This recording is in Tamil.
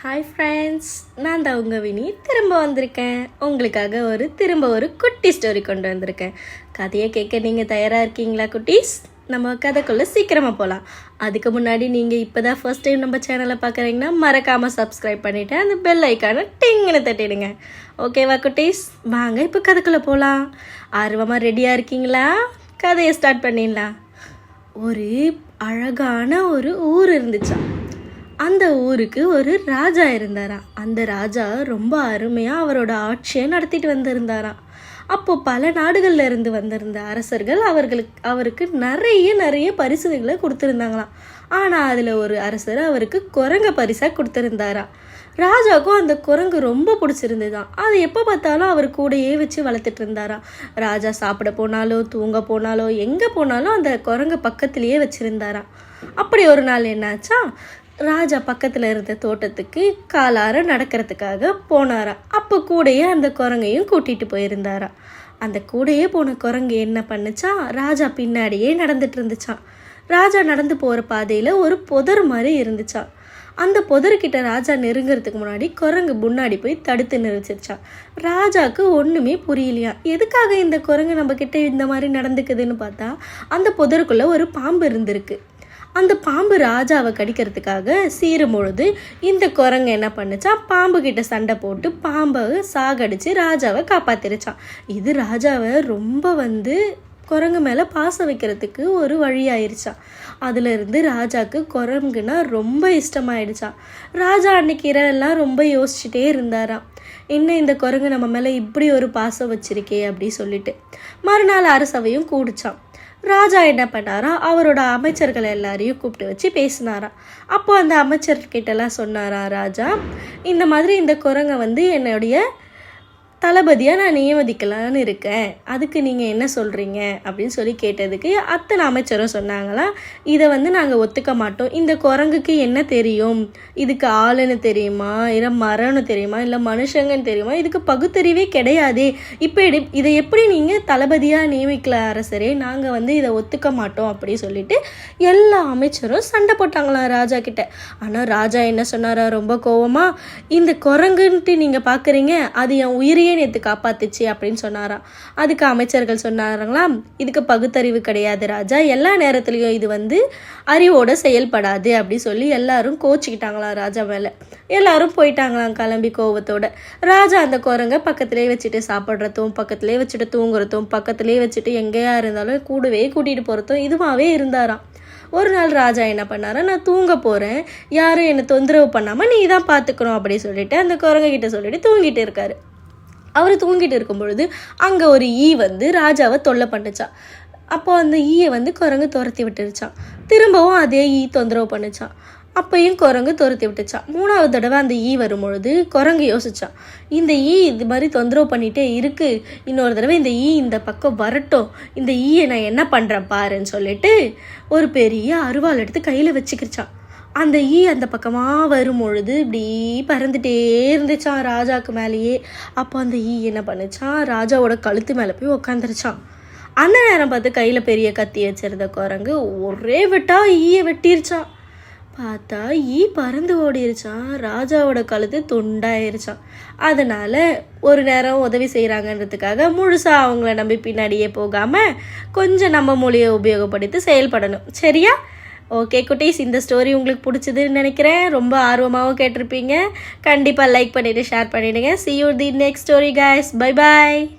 ஹாய் ஃப்ரெண்ட்ஸ், நான் தான் உங்கள் வினி திரும்ப வந்திருக்கேன். உங்களுக்காக திரும்ப ஒரு குட்டி ஸ்டோரி கொண்டு வந்திருக்கேன். கதையை கேட்க நீங்கள் தயாராக இருக்கீங்களா குட்டீஸ்? நம்ம கதைக்குள்ளே சீக்கிரமாக போகலாம். அதுக்கு முன்னாடி நீங்கள் இப்போ தான் ஃபர்ஸ்ட் டைம் நம்ம சேனலை பார்க்குறீங்கன்னா மறக்காமல் சப்ஸ்கிரைப் பண்ணிவிட்டு அந்த பெல் ஐக்கானை டிங்குன்னு தட்டிடுங்க. ஓகேவா குட்டீஸ்? வாங்க இப்போ கதைக்குள்ளே போகலாம். ஆர்வமாக ரெடியாக இருக்கீங்களா? கதையை ஸ்டார்ட் பண்ணிடலாம். ஒரு அழகான ஒரு ஊர் இருந்துச்சா. அந்த ஊருக்கு ஒரு ராஜா இருந்தாராம். அந்த ராஜா ரொம்ப அருமையாக அவரோட ஆட்சியை நடத்திட்டு வந்திருந்தாராம். அப்போது பல நாடுகளில் இருந்து வந்திருந்த அரசர்கள் அவருக்கு நிறைய பரிசுகளை கொடுத்துருந்தாங்களாம். ஆனால் அதில் ஒரு அரசர் அவருக்கு குரங்க பரிசாக கொடுத்துருந்தாராம். ராஜாவுக்கும் அந்த குரங்கு ரொம்ப பிடிச்சிருந்துதான். அதை எப்போ பார்த்தாலும் அவர் கூடையே வச்சு வளர்த்துட்டு இருந்தாராம். ராஜா சாப்பிட போனாலோ தூங்க போனாலோ எங்கே போனாலும் அந்த குரங்கு பக்கத்துலேயே வச்சுருந்தாராம். அப்படி ஒரு நாள் என்னாச்சா, ராஜா பக்கத்தில் இருந்த தோட்டத்துக்கு காலார நடக்கிறதுக்காக போனாராம். அப்போ கூடையே அந்த குரங்கையும் கூட்டிகிட்டு போயிருந்தாராம். அந்த கூடையே போன குரங்கு என்ன பண்ணுச்சா, ராஜா பின்னாடியே நடந்துட்டு இருந்துச்சான். ராஜா நடந்து போகிற பாதையில் ஒரு புதர் மாதிரி இருந்துச்சான். அந்த புதர்கிட்ட ராஜா நெருங்கிறதுக்கு முன்னாடி குரங்கு முன்னாடி போய் தடுத்து நிறுத்திச்சான். ராஜாவுக்கு ஒன்றுமே புரியலையா, எதுக்காக இந்த குரங்கு நம்ம கிட்ட இந்த மாதிரி நடந்துக்குதுன்னு பார்த்தா அந்த புதருக்குள்ளே ஒரு பாம்பு இருந்திருக்கு. அந்த பாம்பு ராஜாவை கடிக்கிறதுக்காக சீரும் பொழுது இந்த குரங்கு என்ன பண்ணுச்சா, பாம்பு கிட்ட சண்டை போட்டு பாம்பை சாகடிச்சு ராஜாவை காப்பாத்திருச்சான். இது ராஜாவை ரொம்ப குரங்கு மேலே பாசம் வைக்கிறதுக்கு ஒரு வழியாயிருச்சான். அதுலேருந்து ராஜாவுக்கு குரங்குனா ரொம்ப இஷ்டமாயிடுச்சான். ராஜா அன்னைக்கு இரவெல்லாம் ரொம்ப யோசிச்சுட்டே இருந்தாராம், என்ன இந்த குரங்கு நம்ம மேலே இப்படி ஒரு பாசம் வச்சிருக்கே அப்படி சொல்லிட்டு. மறுநாள் அரசவையும் கூடிச்சான். ராஜா என்ன பண்ணாரா, அவரோட அமைச்சர்கள் எல்லாரையும் கூப்பிட்டு வச்சு பேசினாராம். அப்போ அந்த அமைச்சர்கிட்டலாம் சொன்னாரா ராஜா, இந்த மாதிரி இந்த குரங்கை என்னுடைய தளபதியாக நான் நியமதிக்கலான்னு இருக்கேன், அதுக்கு நீங்கள் என்ன சொல்கிறீங்க அப்படின்னு சொல்லி கேட்டதுக்கு அத்தனை அமைச்சரும் சொன்னாங்களாம், இதை நாங்கள் ஒத்துக்க மாட்டோம். இந்த குரங்குக்கு என்ன தெரியும், இதுக்கு ஆளுன்னு தெரியுமா, இல்லை மரம்னு தெரியுமா, இல்லை மனுஷங்கன்னு தெரியுமா, இதுக்கு பகுத்தறிவே கிடையாதே. இப்போ இதை எப்படி நீங்கள் தளபதியாக நியமிக்கல அரசரே, நாங்கள் இதை ஒத்துக்க மாட்டோம் அப்படி சொல்லிட்டு எல்லா அமைச்சரும் சண்டை போட்டாங்களாம் ராஜா கிட்ட. ஆனால் ராஜா என்ன சொன்னாரா, ரொம்ப கோவமா, இந்த குரங்குன்ட்டு நீங்கள் பார்க்குறீங்க, அது என் உயிரையே நேற்று காப்பாத்துச்சு அப்படின்னு சொன்னாராம். அதுக்கு அமைச்சர்கள் சொன்னாராங்களாம், இதுக்கு பகுத்தறிவு கிடையாது ராஜா, எல்லா நேரத்துலையும் இது அறிவோட செயல்படாது அப்படி சொல்லி எல்லாரும் கோச்சிக்கிட்டாங்களாம் ராஜா மேலே. எல்லாரும் போயிட்டாங்களாம் கிளம்பி கோவத்தோட. ராஜா அந்த குரங்கை பக்கத்துலேயே வச்சுட்டு சாப்பிட்றதும், பக்கத்துலேயே வச்சுட்டு தூங்குறதும், பக்கத்துலேயே வச்சுட்டு எங்கேயா இருந்தாலும் கூடவே கூட்டிகிட்டு போகிறதும் இதுவாகவே இருந்தாராம். ஒரு நாள் ராஜா என்ன பண்ணாரா, நான் தூங்க போகிறேன், யாரும் என்னை தொந்தரவு பண்ணாமல் நீ தான் பார்த்துக்கணும் அப்படி சொல்லிட்டு அந்த குரங்கு கிட்ட சொல்லிட்டு தூங்கிட்டு இருக்காரு. அவர் தூங்கிட்டு இருக்கும் பொழுது அங்கே ஒரு ஈ ராஜாவை தொல்லை பண்ணுச்சான். அப்போ அந்த ஈயை குரங்கு துரத்தி விட்டுருச்சான். திரும்பவும் அதே ஈ தொந்தரவு பண்ணுச்சான். அப்பையும் குரங்கு துரத்தி விட்டுச்சான். 3வது தடவை அந்த ஈ வரும்பொழுது குரங்கு யோசிச்சான், இந்த ஈ இது மாதிரி தொந்தரவு பண்ணிகிட்டே இருக்கு, இன்னொரு தடவை இந்த ஈ இந்த பக்கம் வரட்டும், இந்த ஈயை நான் என்ன பண்ணுறேன் பாருன்னு சொல்லிட்டு ஒரு பெரிய அருவாள் எடுத்து கையில் வச்சுக்கிச்சான். அந்த ஈ அந்த பக்கமாக வரும்பொழுது இப்படி பறந்துட்டே இருந்துச்சான் ராஜாவுக்கு மேலேயே. அப்போ அந்த ஈ என்ன பண்ணுச்சான், ராஜாவோட கழுத்து மேலே போய் உக்காந்துருச்சான். அந்த நேரம் பார்த்து கையில் பெரிய கத்தி வச்சிருந்த குரங்கு ஒரே வெட்டா ஈயை வெட்டிருச்சான். பார்த்தா ஈ பறந்து ஓடிருச்சான். ராஜாவோட கழுத்து துண்டாயிருச்சான். அதனால் ஒரு நேரம் உதவி செய்கிறாங்கன்றதுக்காக முழுசாக அவங்கள நம்பி பின்னாடியே போகாமல் கொஞ்சம் நம்ம மொழியை உபயோகப்படுத்தி செயல்படணும். சரியா? ஓகே குட்டீஸ், இந்த ஸ்டோரி உங்களுக்கு பிடிச்சதுன்னு நினைக்கிறேன். ரொம்ப ஆர்வமாகவும் கேட்டிருப்பீங்க. கண்டிப்பாக லைக் பண்ணிவிட்டு ஷேர் பண்ணிவிடுங்க. See you in the next story guys. Bye bye.